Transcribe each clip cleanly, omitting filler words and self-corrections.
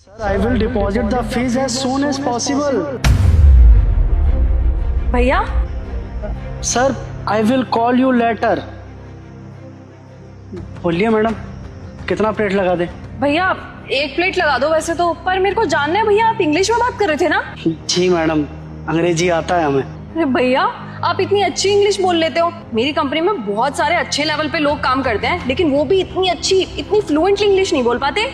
Sir, I will deposit the fees as soon as possible. भैया Sir, I will call you later. बोलिए madam, कितना plate लगा दे? भैया एक प्लेट लगा दो वैसे तो, पर मेरे को जानना है भैया आप इंग्लिश में बात कर रहे थे ना? जी मैडम, अंग्रेजी आता है हमें। अरे भैया आप इतनी अच्छी इंग्लिश बोल लेते हो। मेरी कंपनी में बहुत सारे अच्छे लेवल पे लोग काम करते हैं, लेकिन वो भी इतनी अच्छी इतनी फ्लुएंटली इंग्लिश नहीं बोल पाते।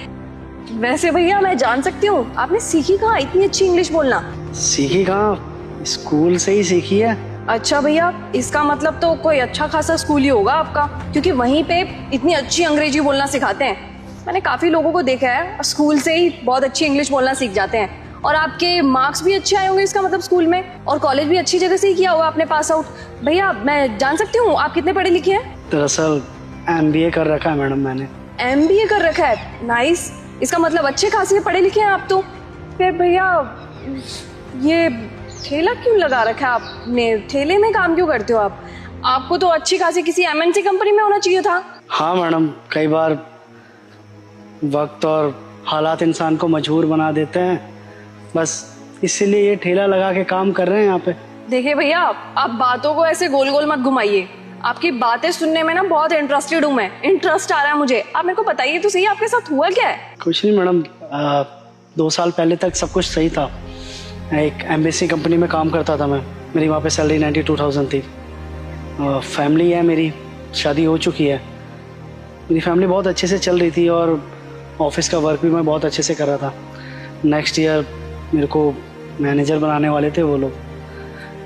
वैसे भैया मैं जान सकती हूँ आपने सीखी कहाँ इतनी अच्छी इंग्लिश बोलना? सीखी कहाँ, स्कूल से ही सीखी है। अच्छा भैया, इसका मतलब तो कोई अच्छा खासा स्कूल ही होगा आपका, क्योंकि वहीं पे इतनी अच्छी अंग्रेजी बोलना सिखाते हैं। मैंने काफी लोगों को देखा है स्कूल से ही बहुत अच्छी इंग्लिश बोलना सीख जाते हैं। और आपके मार्क्स भी अच्छे आए होंगे इसका मतलब स्कूल में, और कॉलेज भी अच्छी जगह से ही किया होगा आपने पास आउट। भैया मैं जान सकती हूँ आप कितने पढ़े लिखे हैं? दरअसल MBA कर रखा है मैडम मैंने। MBA कर रखा है? नाइस, इसका मतलब अच्छे खासे पढ़े लिखे हैं आप तो। फिर भैया ये ठेला क्यों लगा रखा है आपने? ठेले में काम क्यों करते हो आप? आपको तो अच्छी खासी किसी MNC कंपनी में होना चाहिए था। हाँ मैडम, कई बार वक्त और हालात इंसान को मजबूर बना देते हैं, बस इसीलिए ये ठेला लगा के काम कर रहे हैं यहाँ पे। देखिए भैया आप बातों को ऐसे गोल गोल मत घुमाइए। आपकी बातें सुनने में ना बहुत इंटरेस्टेड हूँ मैं, इंटरेस्ट आ रहा है मुझे। आप मेरे को बताइए तो सही आपके साथ हुआ क्या है? कुछ नहीं मैडम, 2 साल पहले तक सब कुछ सही था। एक MBC कंपनी में काम करता था मैं, मेरी वहाँ पे सैलरी 92,000 थी। फैमिली है मेरी, शादी हो चुकी है, मेरी फैमिली बहुत अच्छे से चल रही थी और ऑफिस का वर्क भी मैं बहुत अच्छे से कर रहा था। नेक्स्ट ईयर मेरे को मैनेजर बनाने वाले थे वो लोग,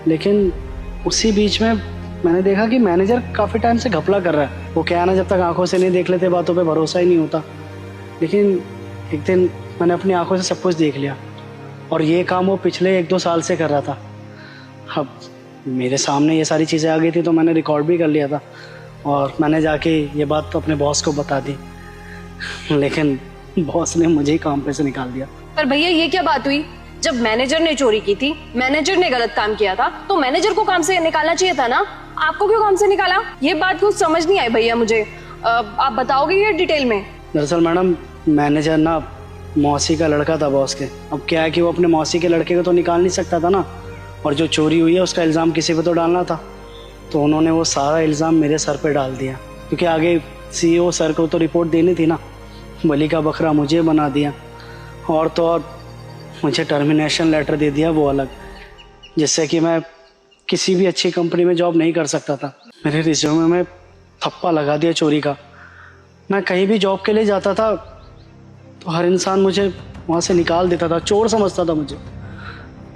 लेकिन उसी बीच में मैंने देखा कि मैनेजर काफ़ी टाइम से घपला कर रहा है। वो क्या है ना, जब तक आंखों से नहीं देख लेते बातों पे भरोसा ही नहीं होता। लेकिन एक दिन मैंने अपनी आंखों से सब कुछ देख लिया, और ये काम वो पिछले 1-2 साल से कर रहा था। अब मेरे सामने ये सारी चीज़ें आ गई थी तो मैंने रिकॉर्ड भी कर लिया था, और मैंने जाके ये बात तो अपने बॉस को बता दी, लेकिन बॉस ने मुझे ही काम पे से निकाल दिया। पर भैया ये क्या बात हुई? जब मैनेजर ने चोरी की थी, मैनेजर ने गलत काम किया था, तो मैनेजर को काम से निकालना चाहिए था ना? आपको क्यों काम से निकाला? ये बात कुछ समझ नहीं आई भैया मुझे। आप बताओगे ये डिटेल में? दरअसल मैडम, मैनेजर ना मौसी का लड़का था बॉस के। अब क्या है कि वो अपने मौसी के लड़के को तो निकाल नहीं सकता था ना, और जो चोरी हुई है उसका इल्ज़ाम किसी पे तो डालना था। तो उन्होंने वो सारा इल्ज़ाम मेरे सर पे डाल दिया, क्योंकि आगे CEO सर को तो रिपोर्ट देनी थी ना। बलि का बकरा मुझे बना दिया, और तो और मुझे टर्मिनेशन लेटर दे दिया वो अलग, जिससे कि मैं किसी भी अच्छी कंपनी में जॉब नहीं कर सकता था। मेरे रिज्यूमे में थप्पा लगा दिया चोरी का। मैं कहीं भी जॉब के लिए जाता था तो हर इंसान मुझे वहाँ से निकाल देता था, चोर समझता था मुझे।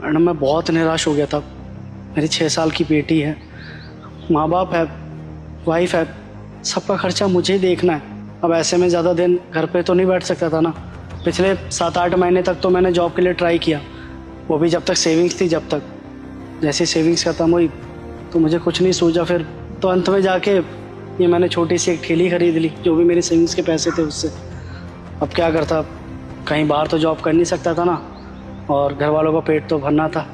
मैडम मैं बहुत निराश हो गया था। मेरी 6 साल की बेटी है, माँ बाप है, वाइफ है, सबका खर्चा मुझे ही देखना है। अब ऐसे में ज़्यादा दिन घर पे तो नहीं बैठ सकता था ना। पिछले 7-8 महीने तक तो मैंने जॉब के लिए ट्राई किया, वो भी जब तक सेविंग्स थी जब तक। जैसे सेविंग्स खत्म हुई तो मुझे कुछ नहीं सूझा फिर, तो अंत में जाके ये मैंने छोटी सी एक ठेली खरीद ली, जो भी मेरी सेविंग्स के पैसे थे उससे। अब क्या करता, कहीं बाहर तो जॉब कर नहीं सकता था ना, और घर वालों का पेट तो भरना था,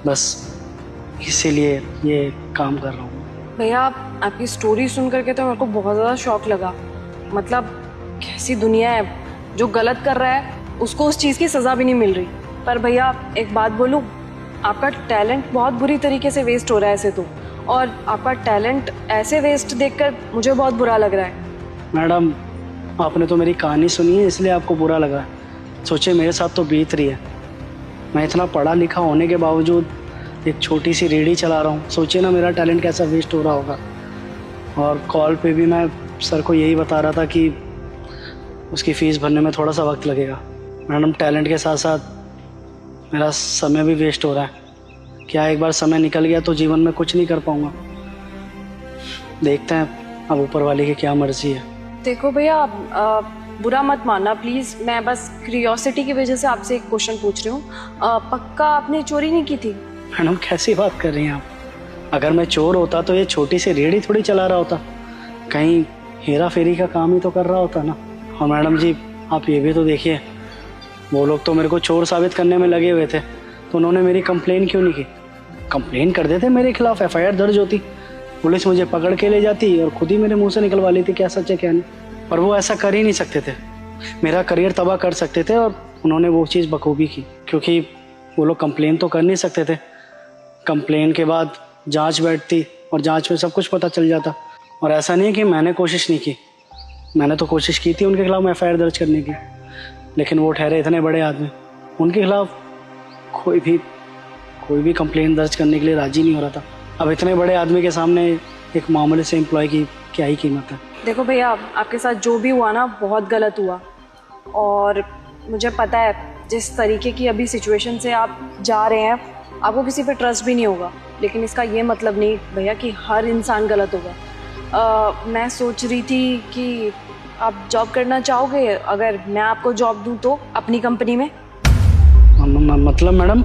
बस इसीलिए ये काम कर रहा हूँ। भैया आपकी स्टोरी सुन करके तो मेरे को बहुत ज़्यादा शौक लगा। मतलब कैसी दुनिया है, जो गलत कर रहा है उसको उस चीज़ की सज़ा भी नहीं मिल रही। पर भैया एक बात बोलूँ, आपका टैलेंट बहुत बुरी तरीके से वेस्ट हो रहा है ऐसे तो, और आपका टैलेंट ऐसे वेस्ट देखकर मुझे बहुत बुरा लग रहा है। मैडम आपने तो मेरी कहानी सुनी है इसलिए आपको बुरा लगा है। सोचिए मेरे साथ तो बीत रही है। मैं इतना पढ़ा लिखा होने के बावजूद एक छोटी सी रेहड़ी चला रहा हूँ। सोचिए ना मेरा टैलेंट कैसा वेस्ट हो रहा होगा। और कॉल पे भी मैं सर को यही बता रहा था कि उसकी फ़ीस भरने में थोड़ा सा वक्त लगेगा। मैडम टैलेंट के साथ साथ मेरा समय भी वेस्ट हो रहा है। क्या एक बार समय निकल गया तो जीवन में कुछ नहीं कर पाऊँगा। देखते हैं अब ऊपर वाले की क्या मर्जी है। देखो भैया बुरा मत मानना प्लीज़, मैं बस क्यूरियोसिटी की वजह से आपसे एक क्वेश्चन पूछ रही हूँ। पक्का आपने चोरी नहीं की थी? मैडम कैसी बात कर रही हैं आप? अगर मैं चोर होता तो ये छोटी सी रेहड़ी थोड़ी चला रहा होता, कहीं हेरा फेरी का काम ही तो कर रहा होता ना। और मैडम जी आप ये भी तो देखिए, वो लोग तो मेरे को चोर साबित करने में लगे हुए थे, तो उन्होंने मेरी कंप्लेन क्यों नहीं की? कंप्लेन कर देते मेरे खिलाफ, FIR दर्ज होती, पुलिस मुझे पकड़ के ले जाती और खुद ही मेरे मुंह से निकलवा लेती क्या सच है क्या नहीं। पर वो ऐसा कर ही नहीं सकते थे, मेरा करियर तबाह कर सकते थे और उन्होंने वो चीज़ बखूबी की, क्योंकि वो लोग कंप्लेन तो कर नहीं सकते थे। कंप्लेन के बाद जांच बैठती और जांच में सब कुछ पता चल जाता। और ऐसा नहीं है कि मैंने कोशिश नहीं की, मैंने तो कोशिश की थी उनके खिलाफ एफआईआर दर्ज करने की, लेकिन वो ठहरे इतने बड़े आदमी, उनके खिलाफ कोई भी कंप्लेन दर्ज करने के लिए राजी नहीं हो रहा था। अब इतने बड़े आदमी के सामने एक मामूली से एम्प्लॉय की क्या ही कीमत है। देखो भैया, आपके साथ जो भी हुआ ना बहुत गलत हुआ, और मुझे पता है जिस तरीके की अभी सिचुएशन से आप जा रहे हैं आपको किसी पे ट्रस्ट भी नहीं होगा, लेकिन इसका ये मतलब नहीं भैया कि हर इंसान गलत होगा। मैं सोच रही थी कि आप जॉब करना चाहोगे, अगर मैं आपको जॉब दूं तो अपनी कंपनी में। मतलब मैडम?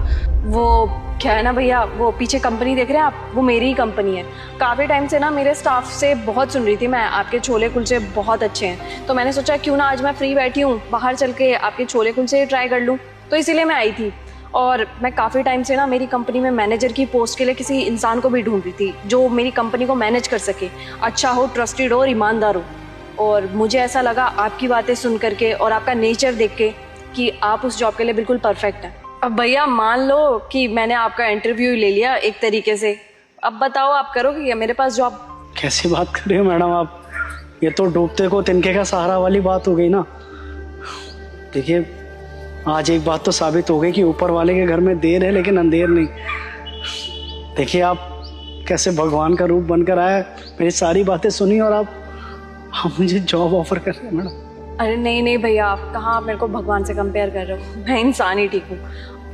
वो क्या है ना भैया, वो पीछे कंपनी देख रहे हैं आप, वो मेरी ही कंपनी है। काफ़ी टाइम से ना मेरे स्टाफ से बहुत सुन रही थी मैं, आपके छोले कुलचे बहुत अच्छे हैं, तो मैंने सोचा क्यों ना आज मैं फ्री बैठी हूँ बाहर चल के आपके छोले कुलचे ट्राई कर लूँ, तो इसीलिए मैं आई थी। और मैं काफ़ी टाइम से ना मेरी कंपनी में मैनेजर की पोस्ट के लिए किसी इंसान को भी ढूंढ रही थी जो मेरी कंपनी को मैनेज कर सके, अच्छा हो, ट्रस्टेड हो और ईमानदार हो। और मुझे ऐसा लगा आपकी बातें सुन करके और आपका नेचर देख के कि आप उस जॉब के लिए बिल्कुल परफेक्ट हैं। अब भैया मान लो कि मैंने आपका इंटरव्यू ले लिया एक तरीके से, अब बताओ आप करोगे क्या मेरे पास जॉब? कैसी बात कर रही हो मैडम आप, ये तो डूबते को तिनके का सहारा वाली बात हो गई ना। देखिए, आज एक बात तो साबित हो गई कि ऊपर वाले के घर में देर है लेकिन अंधेर नहीं। देखिए, आप कैसे भगवान का रूप बनकर आए, मेरी सारी बातें सुनी और आप मुझे जॉब ऑफर कर रहे हैं मैडम। अरे नहीं नहीं भैया, आप कहाँ मेरे को भगवान से कंपेयर कर रहे हो, मैं इंसान ही ठीक हूँ।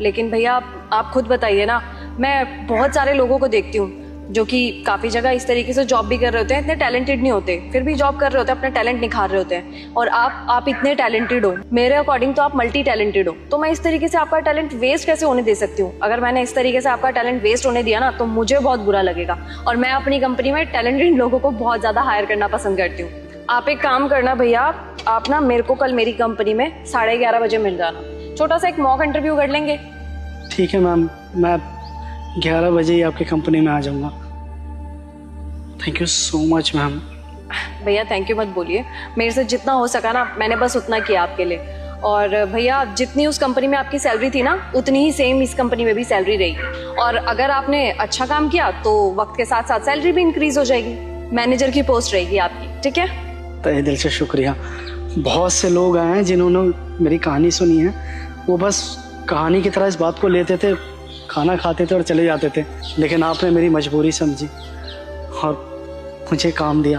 लेकिन भैया आप खुद बताइए ना, मैं बहुत सारे लोगों को देखती हूँ जो कि काफ़ी जगह इस तरीके से जॉब भी कर रहे होते हैं, इतने टैलेंटेड नहीं होते, फिर भी जॉब कर रहे होते हैं, अपना टैलेंट निखार रहे होते हैं। और आप इतने टैलेंटेड हो, मेरे अकॉर्डिंग तो आप मल्टी टैलेंटेड हो, तो मैं इस तरीके से आपका टैलेंट वेस्ट कैसे होने दे सकती हूँ? अगर मैंने इस तरीके से आपका टैलेंट वेस्ट होने दिया ना तो मुझे बहुत बुरा लगेगा, और मैं अपनी कंपनी में टैलेंटेड लोगों को बहुत ज़्यादा हायर करना पसंद करती हूँ। आप एक काम करना भैया, आप ना मेरे को कल मेरी कंपनी में 11:30 बजे मिल जाना, छोटा सा एक मॉक इंटरव्यू कर लेंगे। ठीक है मैम, मैं 11 बजे ही आपकी कंपनी में आ जाऊंगा। Thank you so much ma'am. भैया थैंक यू मत बोलिए, मेरे से जितना हो सका ना मैंने बस उतना किया आपके लिए। और भैया जितनी उस कंपनी में आपकी सैलरी थी ना उतनी ही सेम इस कंपनी में भी सैलरी रहेगी, और अगर आपने अच्छा काम किया तो वक्त के साथ साथ सैलरी भी इंक्रीज हो जाएगी, मैनेजर की पोस्ट रहेगी आपकी। ठीक है? तहे दिल से शुक्रिया। बहुत से लोग आए हैं जिन्होंने मेरी कहानी सुनी है, वो बस कहानी की तरह इस बात को लेते थे, खाना खाते थे और चले जाते थे, लेकिन आपने मेरी मजबूरी समझी और मुझे काम दिया।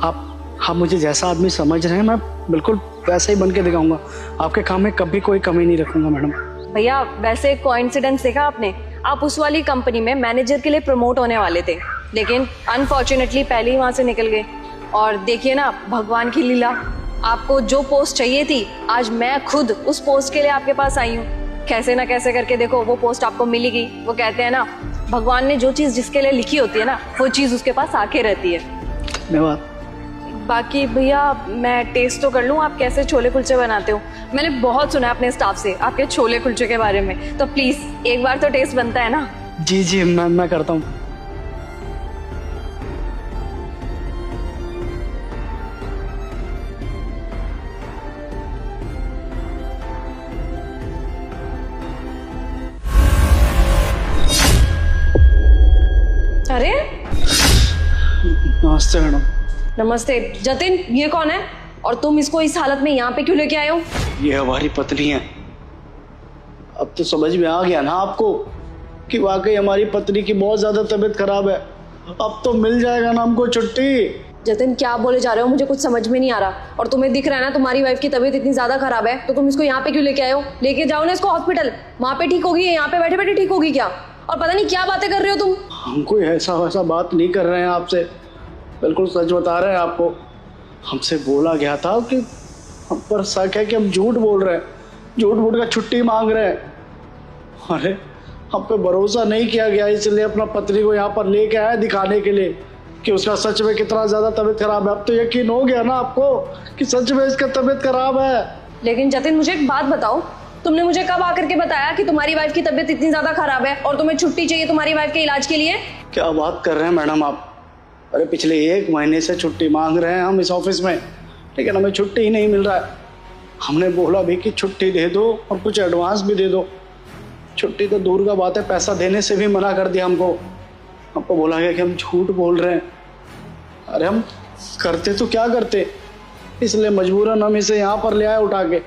आप मुझे जैसा आदमी समझ रहे हैं मैं बिल्कुल वैसा ही बन के दिखाऊंगा, आपके काम में कभी कोई कमी नहीं रखूंगा मैडम। भैया वैसे एक कोइंसिडेंस देखा आपने, आप उस वाली कंपनी में मैनेजर के लिए प्रमोट होने वाले थे, लेकिन अनफॉर्चुनेटली पहले ही वहाँ से निकल गए। और देखिए ना भगवान की लीला, आपको जो पोस्ट चाहिए थी आज मैं खुद उस पोस्ट के लिए आपके पास आई हूँ। कैसे ना कैसे करके देखो वो पोस्ट आपको मिली गई। वो कहते हैं ना, भगवान ने जो चीज़ जिसके लिए लिखी होती है ना वो चीज़ उसके पास आके रहती है। धन्यवाद। बाकी भैया मैं टेस्ट तो कर लूँ आप कैसे छोले कुलचे बनाते हो, मैंने बहुत सुना है अपने स्टाफ से आपके छोले कुलचे के बारे में, तो प्लीज़ एक बार तो टेस्ट बनता है ना। जी जी मैं करता हूँ। अरे नमस्ते मैडम। नमस्ते। जतिन ये कौन है और तुम इसको इस हालत में यहाँ पे क्यों लेके आए हो? ये हमारी पत्नी है। अब तो समझ में आ गया ना आपको कि वाकई हमारी पत्नी की बहुत ज्यादा तबीयत खराब है। अब तो मिल जाएगा ना हमको छुट्टी। जतिन क्या बोले जा रहे हो, मुझे कुछ समझ में नहीं आ रहा। और तुम्हें दिख रहा है ना तुम्हारी वाइफ की तबीयत इतनी ज्यादा खराब है, तो तुम इसको यहाँ पे क्यों लेके आए हो? लेके जाओ ना इसको हॉस्पिटल, वहाँ पे ठीक होगी, यहाँ पे बैठे बैठे ठीक होगी क्या? और पता नहीं क्या बातें कर रहे हो तुम। हम कोई ऐसा वैसा बात नहीं कर रहे हैं आपसे, बिल्कुल सच बता रहे हैं आपको। हमसे बोला गया था कि हम पर शक है कि हम झूठ बोल रहे हैं, झूठ बोल कर छुट्टी मांग रहे हैं। अरे हम पे भरोसा नहीं किया गया, इसलिए अपना पत्नी को यहाँ पर लेके आया दिखाने के लिए कि उसका सच में कितना ज़्यादा तबीयत खराब है। अब तो यकीन हो गया ना आपको कि सच में इसका तबीयत खराब है। लेकिन जतिन मुझे एक बात बताओ, तुमने मुझे कब आकर के बताया कि तुम्हारी वाइफ की तबीयत इतनी ज्यादा खराब है और तुम्हें छुट्टी चाहिए तुम्हारी वाइफ के इलाज के लिए? क्या बात कर रहे हैं मैडम आप? अरे पिछले 1 महीने से छुट्टी मांग रहे हैं हम इस ऑफिस में, लेकिन हमें छुट्टी ही नहीं मिल रहा है। हमने बोला भी कि छुट्टी दे दो और कुछ एडवांस भी दे दो। छुट्टी तो दूर का बात है, पैसा देने से भी मना कर दिया हमको। हमको बोला गया कि हम झूठ बोल रहे हैं। अरे हम करते तो क्या करते, इसलिए मजबूरन हम इसे यहाँ पर ले आए उठा के।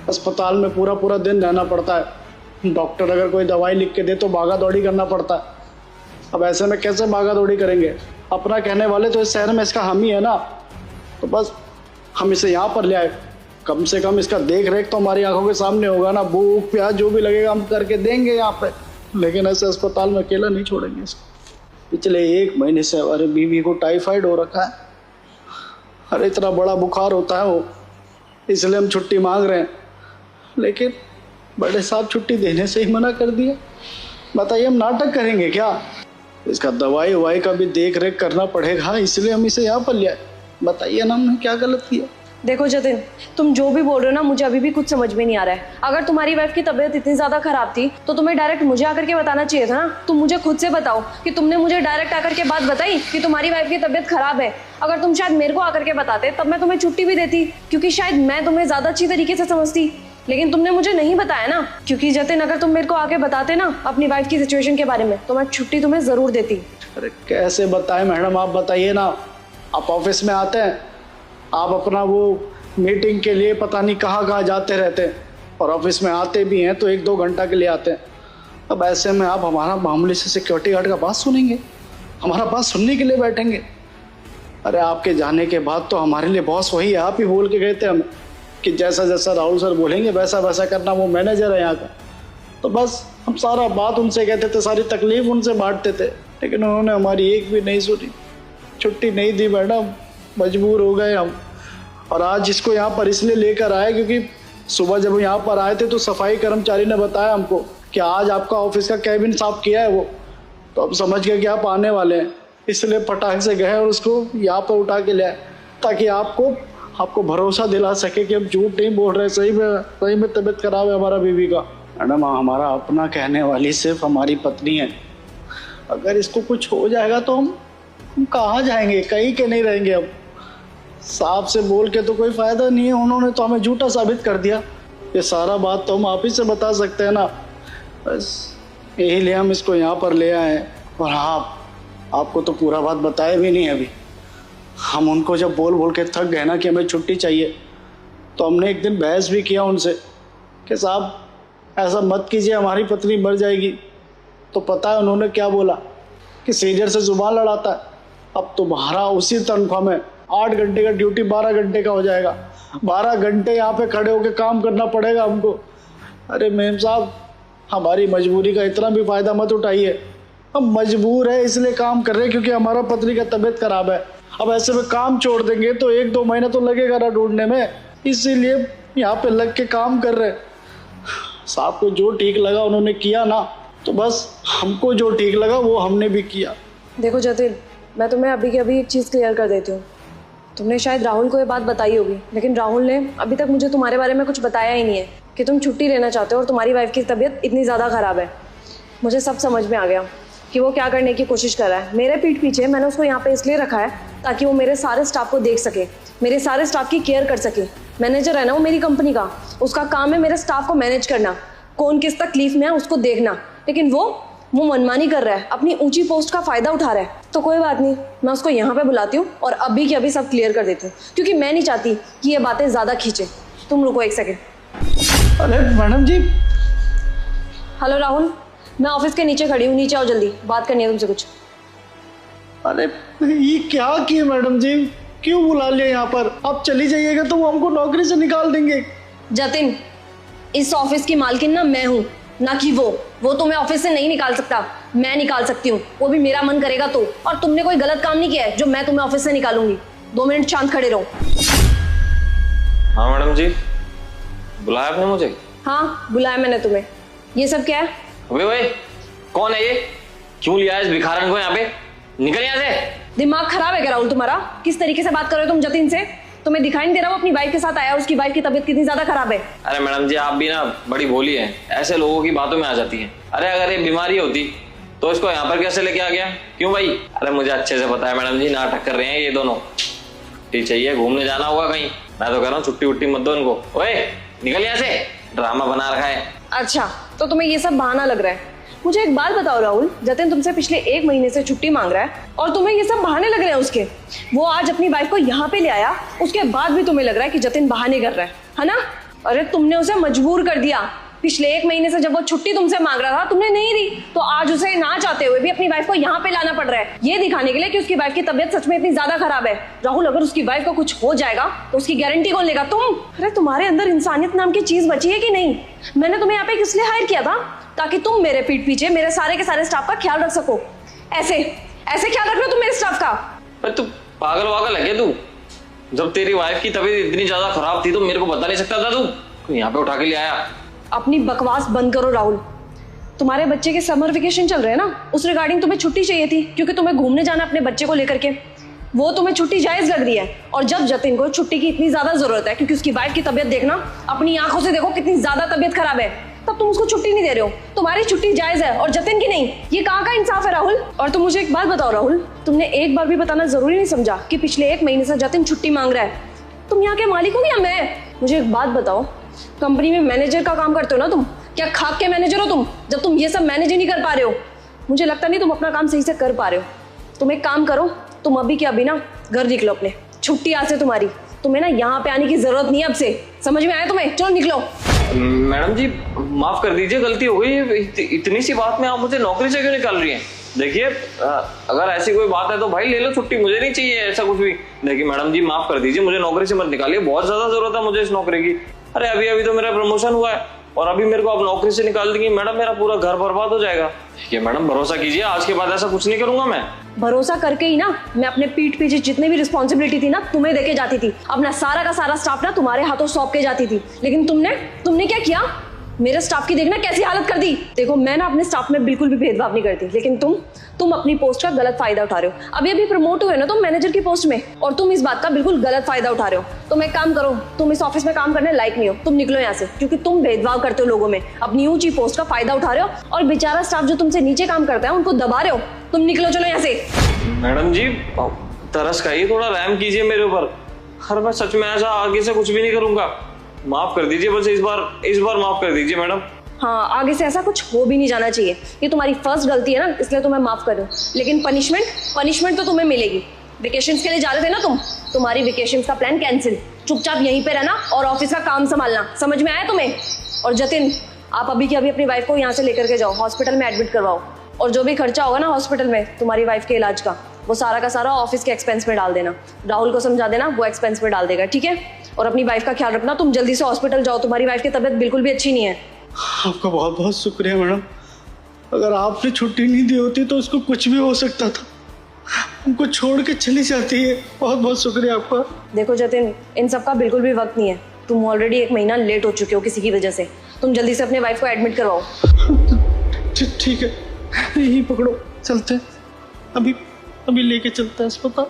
अस्पताल में पूरा पूरा दिन रहना पड़ता है। डॉक्टर अगर कोई दवाई लिख के दे तो भागा दौड़ी करना पड़ता है। अब ऐसे में कैसे भागा दौड़ी करेंगे? अपना कहने वाले तो इस शहर में इसका हम ही है ना। तो बस हम इसे यहाँ पर ले आए, कम से कम इसका देख रेख तो हमारी आंखों के सामने होगा ना। भूख प्यास जो भी लगेगा हम करके देंगे यहाँ पे, लेकिन ऐसे अस्पताल में अकेला नहीं छोड़ेंगे इसको। पिछले 1 महीने से हमारे बीवी को टाइफाइड हो रखा है। अरे इतना बड़ा बुखार होता है वो, इसलिए हम छुट्टी मांग रहे हैं, लेकिन बड़े साहब छुट्टी देने से ही मना कर दिया। बताइए हम नाटक करेंगे क्या? इसका दवाई ववाई का भी देख रेख करना पड़ेगा, इसलिए हम इसे यहाँ पर ले आए। बताइए ना हमने क्या गलत किया? देखो जतिन, तुम जो भी बोल रहे हो ना, मुझे अभी भी कुछ समझ में नहीं आ रहा है। अगर तुम्हारी वाइफ की तबीयत इतनी ज्यादा खराब थी तो तुम्हें डायरेक्ट मुझे आकर के बताना चाहिए था ना। तुम मुझे खुद से बताओ कि तुमने मुझे डायरेक्ट आकर के बात बताई कि तुम्हारी वाइफ की तबीयत खराब है। अगर तुम शायद मेरे को आकर के बताते तब मैं तुम्हें छुट्टी भी देती, क्योंकि शायद मैं तुम्हें ज्यादा अच्छी तरीके से समझती। लेकिन तुमने मुझे नहीं बताया ना, क्योंकि जतिन अगर तुम मेरे को आके बताते ना अपनी वाइफ की सिचुएशन के बारे में तो मैं छुट्टी तुम्हें जरूर देती। अरे कैसे बताएं मैडम, आप बताइए ना। आप ऑफिस में आते हैं, आप अपना वो मीटिंग के लिए पता नहीं कहाँ कहाँ जाते रहते हैं, और ऑफिस में आते भी हैं तो 1-2 घंटा के लिए आते हैं। अब ऐसे में आप हमारा मामूली से सिक्योरिटी गार्ड का बात सुनेंगे, हमारा बात सुनने के लिए बैठेंगे? अरे आपके जाने के बाद तो हमारे लिए बॉस वही है। आप ही बोल के गए थे हमें कि जैसा जैसा राहुल सर बोलेंगे वैसा वैसा करना, वो मैनेजर है यहाँ का। तो बस हम सारा बात उनसे कहते थे, सारी तकलीफ उनसे बांटते थे, लेकिन उन्होंने हमारी एक भी नहीं सुनी, छुट्टी नहीं दी मैडम। मजबूर हो गए हम। और आज इसको यहाँ पर इसलिए लेकर आए क्योंकि सुबह जब यहाँ पर आए थे तो सफाई कर्मचारी ने बताया हमको कि आज आपका ऑफिस का कैबिन साफ किया है वो। तो अब समझ गए कि आप आने वाले हैं, इसलिए फटाक से गए और उसको यहाँ पर उठा के ले आए, ताकि आपको भरोसा दिला सके कि हम झूठ नहीं बोल रहे। सही में तबीयत खराब है हमारा बीवी का। मैडम हमारा अपना कहने वाली सिर्फ हमारी पत्नी है। अगर इसको कुछ हो जाएगा तो हम कहाँ जाएंगे? कहीं के नहीं रहेंगे। अब साहब से बोल के तो कोई फायदा नहीं है, उन्होंने तो हमें झूठा साबित कर दिया। ये सारा बात तो हम आप ही से बता सकते हैं ना। बस यही लिए हम इसको यहाँ पर ले आए हैं। और हाँ, आपको तो पूरा बात बताया भी नहीं अभी। हम उनको जब बोल बोल के थक गए ना कि हमें छुट्टी चाहिए, तो हमने एक दिन बहस भी किया उनसे कि साहब ऐसा मत कीजिए, हमारी पत्नी मर जाएगी। तो पता है उन्होंने क्या बोला कि सीनियर से जुबान लड़ाता है। अब तुम्हारा उसी तनख्वाह में 8 घंटे का ड्यूटी 12 घंटे का हो जाएगा। 12 घंटे यहाँ पे खड़े होकर काम करना पड़ेगा हमको। अरे मेम साहब, हमारी मजबूरी का इतना भी फायदा मत उठाइए। हम मजबूर है इसलिए काम कर रहे हैं क्योंकि हमारा पत्नी का तबीयत खराब है। अब ऐसे में काम छोड़ देंगे तो 1-2 महीना तो लगेगा ना ढूंढने में, इसीलिए यहाँ पे लग के काम कर रहे। साहब को जो ठीक लगा उन्होंने किया ना, तो बस हमको जो ठीक लगा वो हमने भी किया। देखो जतिन, मैं तुम्हें अभी की अभी एक चीज़ क्लियर कर देती हूँ। तुमने शायद राहुल को ये बात बताई होगी, लेकिन राहुल ने अभी तक मुझे तुम्हारे बारे में कुछ बताया ही नहीं है कि तुम छुट्टी लेना चाहते हो और तुम्हारी वाइफ की तबीयत इतनी ज़्यादा ख़राब है। मुझे सब समझ में आ गया कि वो क्या करने की कोशिश कर रहा है। मेरे पीठ पीछे मैंने उसको यहाँ पे इसलिए रखा है ताकि वो मेरे सारे स्टाफ को देख सके, मेरे सारे स्टाफ की केयर कर सके। मैनेजर है ना वो मेरी कंपनी का, उसका काम है मेरे स्टाफ को मैनेज करना, कौन किस तकलीफ में है उसको देखना। लेकिन वो मनमानी कर रहा है, अपनी ऊंची पोस्ट का फायदा उठा रहा है। तो कोई बात नहीं, मैं उसको यहाँ पे बुलाती हूँ और अभी की अभी सब क्लियर कर देती हूँ, क्योंकि मैं नहीं चाहती कि ये बातें ज़्यादा खींचे। तुम रुको 1 सेकेंड। अरे मैडम जी। हेलो राहुल, मैं ऑफिस के नीचे खड़ी हूँ, नीचे आओ जल्दी, बात करनी है तुमसे कुछ। अरे ये क्या किए मैडम जी, क्यों बुला लिया यहाँ पर? आप चली जाइएगा तो वो हमको नौकरी से निकाल देंगे। जतिन, इस ऑफिस की मालकिन ना मैं हूँ, ना कि वो तुम्हें ऑफिस से नहीं निकाल सकता, मैं निकाल सकती हूँ, वो भी मेरा मन करेगा तो। और तुमने कोई गलत काम नहीं किया है जो मैं तुम्हें ऑफिस से निकालूंगी। 2 मिनट शांत खड़े रहो। हाँ मैडम जी, बुलाया आपने मुझे? हाँ बुलाया मैंने तुम्हें। ये सब क्या है? अबे भाई, कौन है ये? क्यों लिया इस भिखारन को यहाँ पे? निकल यहाँ से। दिमाग खराब है क्या राहुल तुम्हारा? किस तरीके से बात कर रहे हो तुम जतिन से? तुम्हें दिखाई नहीं दे रहा वो अपनी वाइफ के साथ आया, उसकी वाइफ की तबीयत कितनी ज्यादा खराब है? अरे मैडम जी, आप भी ना बड़ी भोली हैं, ऐसे लोगों की बातों में आ जाती हैं। अरे अगर ये बीमारी होती तो इसको यहाँ पर कैसे लेके आ गया? क्यों भाई? अरे मुझे अच्छे से पता है मैडम जी, नाटक कर रहे हैं ये दोनों। छुट्टी चाहिए, घूमने जाना होगा कहीं। मैं तो कह रहा हूँ छुट्टी उट्टी मत दो इनको। ओए निकल यहाँ से, ड्रामा बना रखा है। अच्छा, तो तुम्हें ये सब बहाना लग रहा है। मुझे एक बात बताओ राहुल, जतिन तुमसे पिछले 1 महीने से छुट्टी मांग रहा है और तुम्हें ये सब बहाने लग रहे हैं उसके। वो आज अपनी वाइफ को यहाँ पे ले आया, उसके बाद भी तुम्हें लग रहा है कि जतिन बहाने कर रहा है ना? अरे तुमने उसे मजबूर कर दिया। पिछले 1 महीने से जब वो छुट्टी तुमसे मांग रहा था, तुमने नहीं दी, तो आज उसे ना चाहते हुए भी अपनी वाइफ को यहाँ पे लाना पड़ रहा है, ये दिखाने के लिए कि उसकी वाइफ की तबीयत सच में इतनी ज्यादा खराब है। राहुल, अगर उसकी वाइफ को कुछ हो जाएगा तो उसकी गारंटी कौन लेगा? तुम। अरे तुम्हारे अंदर इंसानियत नाम की चीज बची है कि नहीं? मैंने तुम्हें यहाँ पे किस लिए हायर किया था? ताकि तुम मेरे पीठ पीछे मेरे सारे के सारे स्टाफ का ख्याल रख सको। ऐसे ऐसे ख्याल रख रहे हो तुम मेरे स्टाफ का? अरे तू पागल वागल है क्या तू? जब तेरी वाइफ की तबीयत इतनी ज्यादा खराब थी तो मेरे को बता नहीं सकता था तू यहाँ पे उठा के ले आया? अपनी बकवास बंद करो राहुल। तुम्हारे बच्चे के समर वेकेशन चल रहे हैं ना, उस रिगार्डिंग तुम्हें छुट्टी चाहिए थी, क्योंकि तुम्हें घूमने जाना अपने बच्चे को लेकर के। वो तुम्हें छुट्टी जायज लग रही है, और जब जतिन को छुट्टी की इतनी ज्यादा जरूरत है क्योंकि उसकी वाइफ की तबीयत देखना, अपनी आंखों से देखो कितनी ज्यादा तबीयत खराब है, तब तुम उसको छुट्टी नहीं दे रहे हो। तुम्हारी छुट्टी जायज है और जतिन की नहीं। ये कहाँ का इंसाफ है राहुल? और तुम मुझे एक बात बताओ राहुल, तुमने एक बार भी बताना जरूरी नहीं समझा कि पिछले 1 महीने से जतिन छुट्टी मांग रहा है? तुम यहाँ के मालिक हो या मैं? मुझे एक बात बताओ, कंपनी में मैनेजर का काम करते हो ना तुम? क्या खाक के मैनेजर हो तुम, जब तुम ये सब मैनेज ही नहीं कर पा रहे हो? मुझे लगता नहीं तुम अपना काम सही से कर पा रहे हो। तुम एक काम करो, तुम अभी के अभी ना घर निकलो अपने। छुट्टी आज से तुम्हारी। तुम्हें ना यहाँ पे आने की जरूरत नहीं है अब से। समझ में आया तुम्हें? चलो निकलो। मैडम जी माफ कर दीजिए, गलती हो गई। इतनी सी बात में आप मुझे नौकरी से क्यों निकाल रही हैं? देखिए अगर ऐसी कोई बात है तो भाई ले लो छुट्टी, मुझे नहीं चाहिए ऐसा कुछ भी। देखिए मैडम जी माफ कर दीजिए, मुझे नौकरी से मत निकालिए, बहुत ज्यादा जरूरत है मुझे इस नौकरी की। अरे अभी अभी तो मेरा प्रमोशन हुआ है और अभी मेरे को आप नौकरी से निकाल देंगी मैडम, मेरा पूरा घर बर्बाद हो जाएगा। ये मैडम भरोसा कीजिए, आज के बाद ऐसा कुछ नहीं करूंगा मैं। भरोसा करके ही ना मैं अपने पीठ पीछे जितनी भी रिस्पॉन्सिबिलिटी थी ना तुम्हें देके जाती थी। अपना सारा का सारा स्टाफ ना तुम्हारे हाथों सौंप के जाती थी, लेकिन तुमने क्या किया? मेरे स्टाफ की देखना कैसी हालत कर दी। देखो मैं ना अपने स्टाफ में बिल्कुल भी भेदभाव नहीं करती, लेकिन तुम अपनी पोस्ट का गलत फायदा उठा रहे हो। अभी प्रमोट हुए ना तुम मैनेजर की पोस्ट में, और तुम इस बात का बिल्कुल गलत फायदा उठा रहे हो। तुम एक काम करो, तुम इस ऑफिस में काम करने लायक नहीं हो, तुम निकलो यहाँ से, क्योंकि तुम भेदभाव करते हो लोगों में, अपनी ऊंची पोस्ट का फायदा उठा रहे हो और बेचारा स्टाफ जो तुमसे नीचे काम करता है उनको दबा रहे हो। तुम निकलो, चलो यहाँ से। मैडम जी तरस खाइए, थोड़ा रहम कीजिए मेरे ऊपर। हर मैं सच में ऐसा आगे से कुछ भी नहीं करूंगा, माफ कर दीजिए, बस इस बार माफ कर दीजिए मैडम। हाँ, आगे से ऐसा कुछ हो भी नहीं जाना चाहिए। ये तुम्हारी फर्स्ट गलती है ना, इसलिए तुम्हें माफ कर रही हूँ, लेकिन पनिशमेंट तो तुम्हें मिलेगी। वेकेशंस के लिए जा रहे थे ना तुम, तुम्हारी वेकेशंस का प्लान कैंसिल। चुपचाप यहीं पे रहना और ऑफिस का काम संभालना। समझ में आया तुम्हें? और जतिन, आप अभी की अभी अपनी वाइफ को यहाँ से लेकर के जाओ, हॉस्पिटल में एडमिट करवाओ, और जो भी खर्चा होगा ना हॉस्पिटल में तुम्हारी वाइफ के इलाज का, वो सारा का सारा ऑफिस के एक्सपेंस में डाल देना। राहुल को समझा देना, वो एक्सपेंस में डाल देगा, ठीक है? और अपनी वाइफ का ख्याल रखना। तुम जल्दी से हॉस्पिटल जाओ, तुम्हारी वाइफ की तबीयत बिल्कुल भी अच्छी नहीं है। आपका बहुत बहुत शुक्रिया मैडम, अगर आपने छुट्टी नहीं दी होती तो उसको कुछ भी हो सकता था, उनको छोड़ के चली जाती है। बहुत बहुत शुक्रिया आपका। देखो जतिन, इन सब का बिल्कुल भी वक्त नहीं है। तुम ऑलरेडी 1 महीना लेट हो चुके हो किसी की वजह से। तुम जल्दी से अपने वाइफ को एडमिट करवाओ। ठीक है, यही पकड़ो, चलते हैं, अभी लेके चलते हैं अस्पताल।